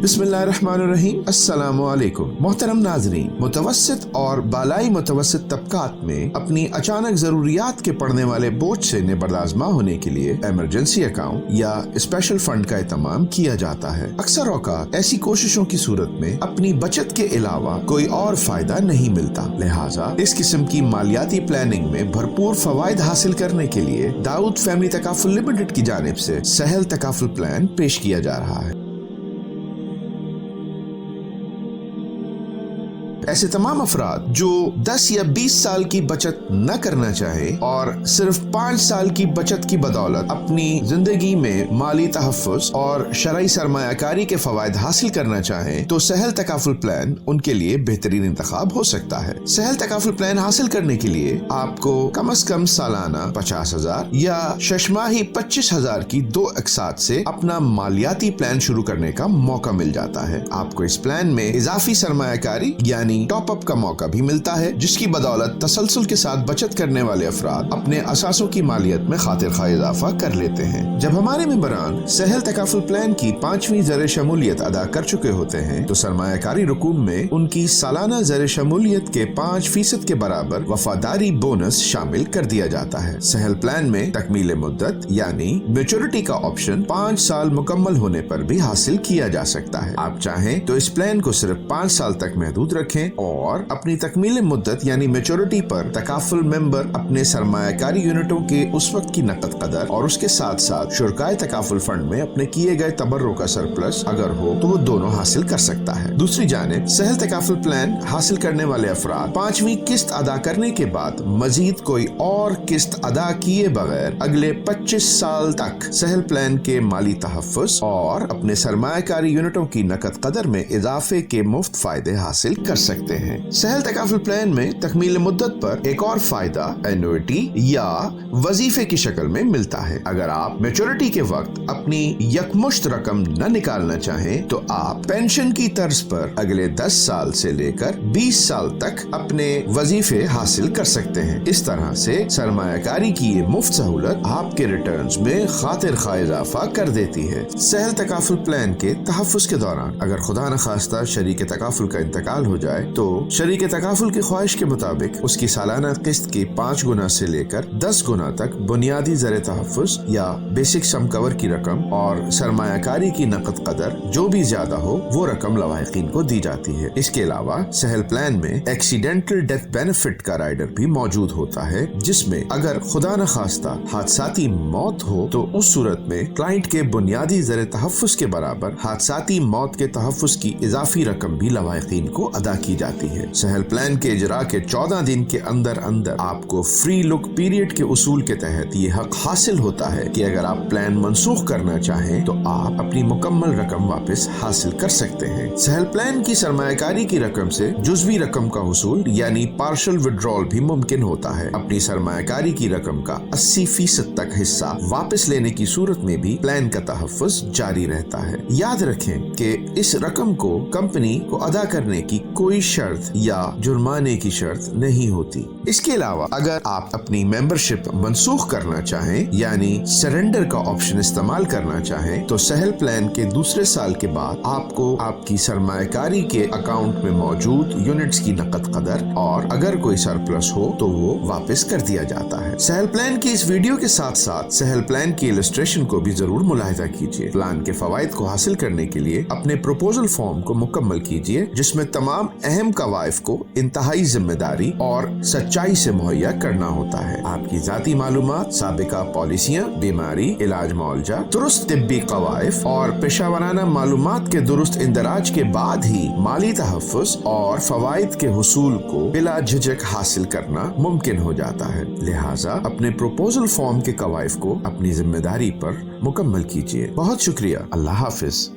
बिस्मिल्लाहिर्रहमानिर्रहीम। अस्सलामु अलैकुम। मोहतरम नाज़रीन, मुतवस्सित और बालाई मुतवस्सित तबकात में अपनी अचानक जरूरियात के पड़ने वाले बोझ से निबर्दाज़मा होने के लिए इमरजेंसी अकाउंट या स्पेशल फंड का इत्माम किया जाता है। अक्सर औक़ात ऐसी कोशिशों की सूरत में अपनी बचत के अलावा कोई और फायदा नहीं मिलता, लिहाजा इस किस्म की मालियाती प्लानिंग में भरपूर फवायद हासिल करने के लिए दाऊद फैमिली तकाफुल लिमिटेड की जानिब से सहल तकाफुल प्लान पेश किया जा रहा है। ऐसे तमाम अफराद जो 10 या 20 साल की बचत न करना चाहे और सिर्फ 5 साल की बचत की बदौलत अपनी जिंदगी में माली तहफ़्फ़ुज़ और शरई सरमायाकारी के फवायद हासिल करना चाहें तो सहल तकाफुल प्लान उनके लिए बेहतरीन इंतखाब हो सकता है। सहल तकाफुल प्लान हासिल करने के लिए आपको कम से कम सालाना 50,000 या शशमाही 25,000 की 2 अक़सात से अपना मालियाती प्लान शुरू करने का मौका मिल जाता है। आपको इस प्लान में इजाफी सरमायाकारी यानी टॉप अप का मौका भी मिलता है, जिसकी बदौलत तसलसल के साथ बचत करने वाले अफराद अपने असासों की मालियत में खातिर खा इजाफा कर लेते हैं। जब हमारे मेंबरान सहल तकाफुल प्लान की 5वीं ज़र शमूलियत अदा कर चुके होते हैं तो सरमायाकारी रकूम में उनकी सालाना ज़र शमूलियत के 5% के बराबर वफादारी बोनस शामिल कर दिया जाता है। सहल प्लान में तकमील मुद्दत यानी मैच्योरिटी का ऑप्शन 5 साल मुकम्मल होने पर भी हासिल किया जा सकता है। आप चाहें तो इस प्लान को सिर्फ 5 साल तक महदूद रखें और अपनी तकमील मुद्दत यानी मैच्योरिटी पर तकाफुल मेंबर अपने सरमायाकारी यूनिटों के उस वक्त की नकद कदर और उसके साथ साथ शुरकाए तकाफुल फंड में अपने किए गए तबर्रुक का सरप्लस अगर हो तो वो दोनों हासिल कर सकता है। दूसरी जानिब सहल तकाफुल प्लान हासिल करने वाले अफराद 5वीं किस्त अदा करने के बाद मजीद कोई और किस्त अदा किए बगैर अगले 25 साल तक सहल प्लान के माली तहफ़्फ़ुज़ और अपने सरमायाकारी यूनिटों की नकद कदर में इजाफे के मुफ्त फायदे हासिल कर सकते हैं। सहल तकाफुल प्लान में तकमील मुद्दत पर एक और फायदा एन्युइटी या वजीफे की शक्ल में मिलता है। अगर आप मैच्योरिटी के वक्त अपनी यकमुश्त रकम न निकालना चाहें तो आप पेंशन की तर्ज पर अगले 10 साल से लेकर 20 साल तक अपने वजीफे हासिल कर सकते हैं। इस तरह से सरमायाकारी की ये मुफ्त सहूलत आपके रिटर्न्स में खातिर खा इजाफा कर देती है। सहल तकाफुल प्लान के तहफ़्फ़ुज़ के दौरान अगर खुदा न खास्ता शरीक तकाफुल का इंतकाल हो जाए तो शरीक तकाफुल की ख्वाहिश के मुताबिक उसकी सालाना किस्त की 5 गुना से लेकर 10 गुना तक बुनियादी ज़र तहफ़्फ़ुज़ या बेसिक सम कवर की रकम और सरमायाकारी की नकद कदर जो भी ज्यादा हो वो रकम लवाहिकीन को दी जाती है। इसके अलावा सहल प्लान में एक्सीडेंटल डेथ बेनिफिट का राइडर भी मौजूद होता है, जिसमें अगर खुदा न खास्ता हादसाती मौत हो तो उस सूरत में क्लाइंट के बुनियादी ज़र तहफ़्फ़ुज़ के बराबर हादसाती मौत के तहफ़्फ़ुज़ की इजाफी रकम भी लवाहिकीन को अदा की जाती है। सहल प्लान के इजरा के 14 दिन के अंदर अंदर आपको फ्री लुक पीरियड के उसूल के तहत ये हक हासिल होता है कि अगर आप प्लान मनसूख करना चाहें तो आप अपनी मुकम्मल रकम वापस हासिल कर सकते हैं। सहल प्लान की सरमायाकारी की रकम से जुज़वी रकम का हुसूल यानी पार्शल विड्रॉल भी मुमकिन होता है। अपनी सरमायाकारी की रकम का 80% तक हिस्सा वापस लेने की सूरत में भी प्लान का तहफ़्फ़ुज़ जारी रहता है। याद रखें कि इस रकम को कंपनी को अदा करने की कोई शर्त या जुर्माने की शर्त नहीं होती। इसके अलावा अगर आप अपनी मेंबरशिप मनसूख करना चाहें यानी सरेंडर का ऑप्शन इस्तेमाल करना चाहें तो सहल प्लान के दूसरे साल के बाद आपको आपकी सरमायाकारी के अकाउंट में मौजूद यूनिट्स की नकद कदर और अगर कोई सरप्लस हो तो वो वापस कर दिया जाता है। सहल प्लान की इस वीडियो के साथ साथ सहल प्लान की इलस्ट्रेशन को भी जरूर मुलाहिजा कीजिए। प्लान के फवायद को हासिल करने के लिए अपने प्रपोजल फॉर्म को मुकम्मल कीजिए, जिसमें तमाम अहम कवायफ को इंतहाई जिम्मेदारी और सच्चाई से मुहैया करना होता है। आपकी जाती मालूमात, साबिका पॉलिसियाँ, बीमारी, इलाज मुआवजा, दुरुस्त तिब्बी कवायफ और पेशावराना मालूमात के दुरुस्त इंदराज के बाद ही माली तहफ़्फ़ुज़ और फवायद के हुसूल को बिला झिझक हासिल करना मुमकिन हो जाता है। लिहाजा अपने प्रपोजल फॉर्म के कवायफ को अपनी जिम्मेदारी पर मुकम्मल कीजिए। बहुत शुक्रिया। अल्लाह हाफिज।